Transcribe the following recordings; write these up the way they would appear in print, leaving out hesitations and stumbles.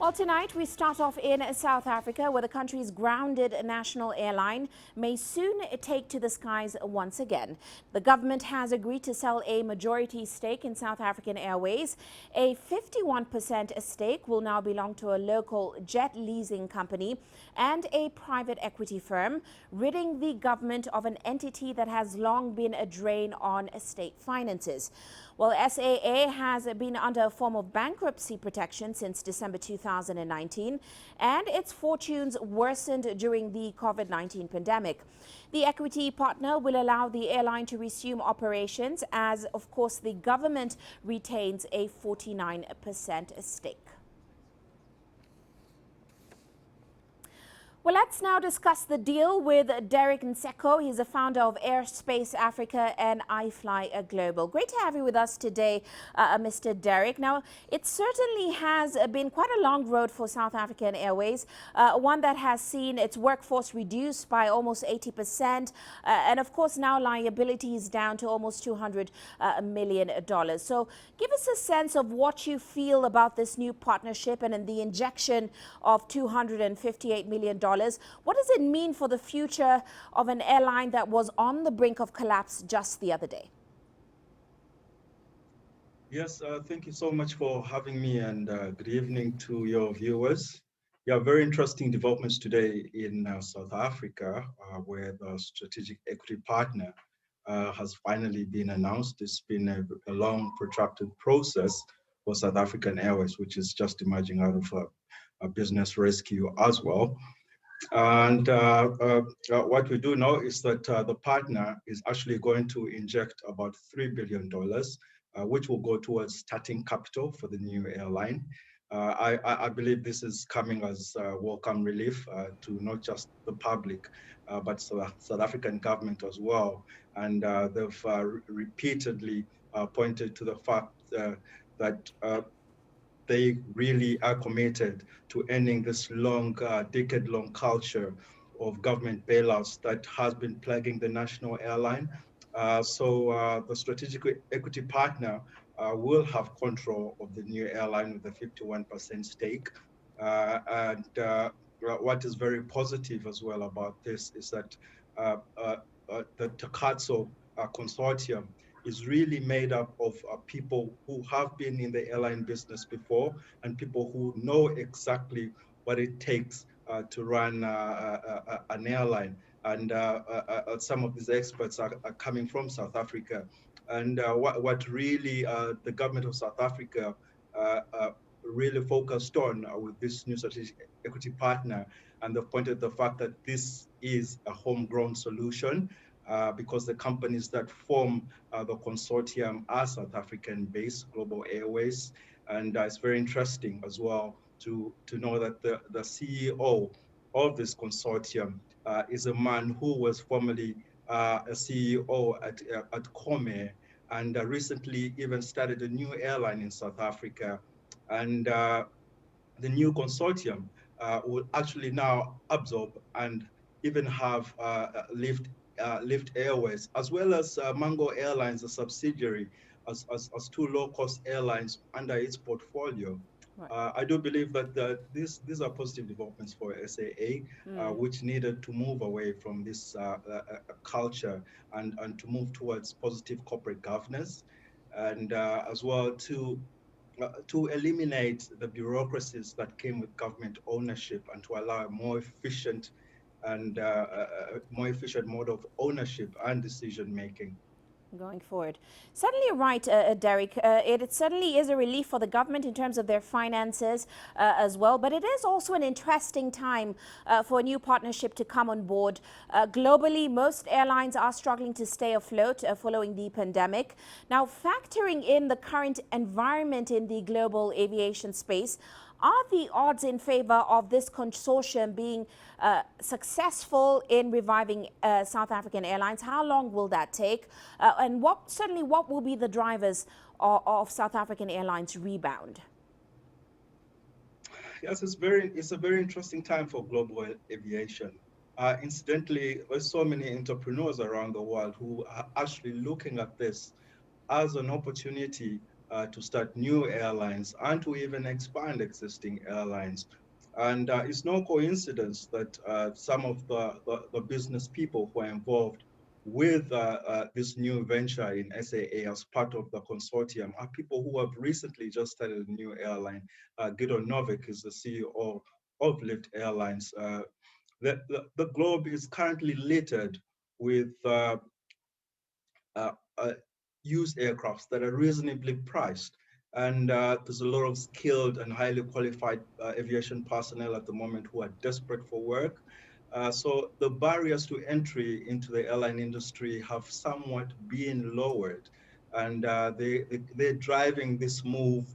Well, tonight we start off in South Africa, where the country's grounded national airline may soon take to the skies once again. The government has agreed to sell a majority stake in South African Airways. A 51% stake will now belong to a local jet-leasing company and a private equity firm, ridding the government of an entity that has long been a drain on state finances. Well, SAA has been under a form of bankruptcy protection since December 2019, and its fortunes worsened during the COVID-19 pandemic. The equity partner will allow the airline to resume operations as, of course, the government retains a 49% stake. Well, let's now discuss the deal with Derek Nseko. He's the founder of Airspace Africa and iFly Global. Great to have you with us today, Mr. Derek. Now, it certainly has been quite a long road for South African Airways, one that has seen its workforce reduced by almost 80%, and of course now liabilities down to almost $200 million. So give us a sense of what you feel about this new partnership and the injection of $258 million. What does it mean for the future of an airline that was on the brink of collapse just the other day? Yes, thank you so much for having me, and good evening to your viewers. Yeah, very interesting developments today in South Africa, where the strategic equity partner has finally been announced. It's been a long, protracted process for South African Airways, which is just emerging out of a business rescue as well. And what we do know is that the partner is actually going to inject about $3 billion, which will go towards starting capital for the new airline. I believe this is coming as welcome relief to not just the public, but South African government as well. And they've repeatedly pointed to the fact that they really are committed to ending this long, decade-long culture of government bailouts that has been plaguing the national airline. So the strategic equity partner will have control of the new airline with a 51% stake. And what is very positive as well about this is that the Takatso consortium is really made up of people who have been in the airline business before and people who know exactly what it takes to run an airline. And some of these experts are coming from South Africa. And what really the government of South Africa really focused on with this new strategic equity partner, and they've pointed the fact that this is a homegrown solution because the companies that form the consortium are South African-based, Global Airways. And it's very interesting as well to know that the CEO of this consortium is a man who was formerly a CEO at Comair, and recently even started a new airline in South Africa. And the new consortium will actually now absorb and even have Lift Airways, as well as Mango Airlines, a subsidiary, as two low-cost airlines under its portfolio. Right. I do believe that these are positive developments for SAA, which needed to move away from this culture and to move towards positive corporate governance, and as well to eliminate the bureaucracies that came with government ownership and to allow a more efficient mode of ownership and decision making Going forward. Certainly you're right, Derek. It certainly is a relief for the government in terms of their finances as well, but it is also an interesting time for a new partnership to come on board. Globally, most airlines are struggling to stay afloat following the pandemic. Now, factoring in the current environment in the global aviation space, are the odds in favor of this consortium being successful in reviving South African Airlines? How long will that take? And what will be the drivers of South African Airlines' rebound? Yes, it's a very interesting time for global aviation. Incidentally, there's so many entrepreneurs around the world who are actually looking at this as an opportunity to start new airlines and to even expand existing airlines. And it's no coincidence that some of the business people who are involved with this new venture in SAA as part of the consortium are people who have recently just started a new airline. Gidon Novik is the CEO of Lyft Airlines. The globe is currently littered with uh, uh, used aircrafts that are reasonably priced. And there's a lot of skilled and highly qualified aviation personnel at the moment who are desperate for work. So the barriers to entry into the airline industry have somewhat been lowered. And they're driving this move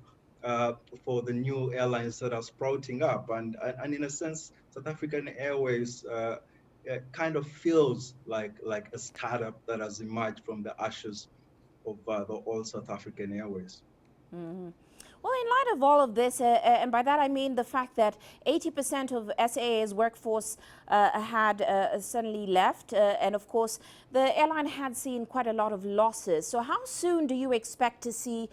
uh, for the new airlines that are sprouting up. And in a sense, South African Airways it kind of feels like a startup that has emerged from the ashes of the old South African Airways. Mhm. Well, in light of all of this, and by that I mean the fact that 80% of SAA's workforce had suddenly left, and of course, the airline had seen quite a lot of losses. So, how soon do you expect to see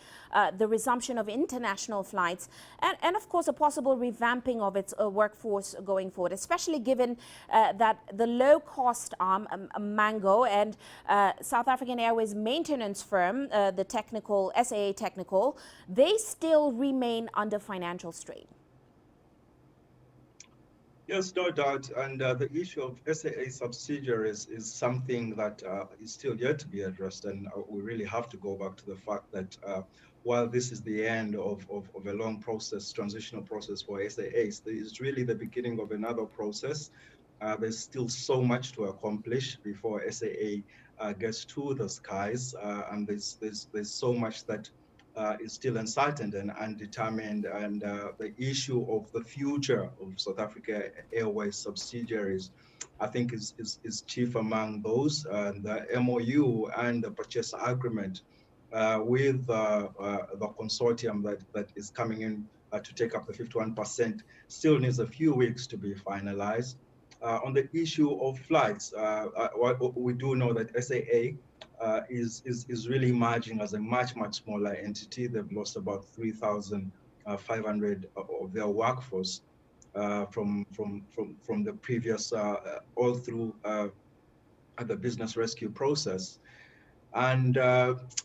the resumption of international flights, and of course, a possible revamping of its workforce going forward, especially given that the low-cost arm, Mango, and South African Airways maintenance firm, the technical SAA Technical, they still remain under financial strain? Yes, no doubt. And the issue of SAA subsidiaries is something that is still yet to be addressed. And we really have to go back to the fact that while this is the end of a long process, transitional process for SAAs, it's really the beginning of another process. There's still so much to accomplish before SAA gets to the skies. And there's so much that is still uncertain and undetermined, and the issue of the future of South Africa Airways subsidiaries, I think, is chief among those. The MOU and the purchase agreement with the consortium that is coming in to take up the 51% still needs a few weeks to be finalized. On the issue of flights, we do know that SAA is really emerging as a much smaller entity. They've lost about 3,500 of their workforce from the previous all through the business rescue process. And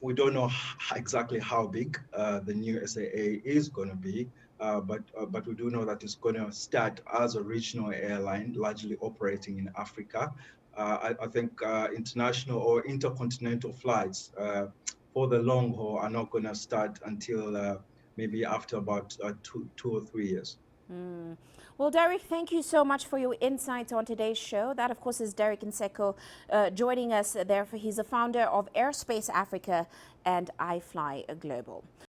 we don't know exactly how big the new SAA is going to be, but we do know that it's going to start as a regional airline, largely operating in Africa. I think international or intercontinental flights for the long haul are not going to start until maybe after about 2 or 3 years. Mm. Well, Derek, thank you so much for your insights on today's show. That, of course, is Derek Nseko joining us there. He's the founder of Airspace Africa and iFly Global.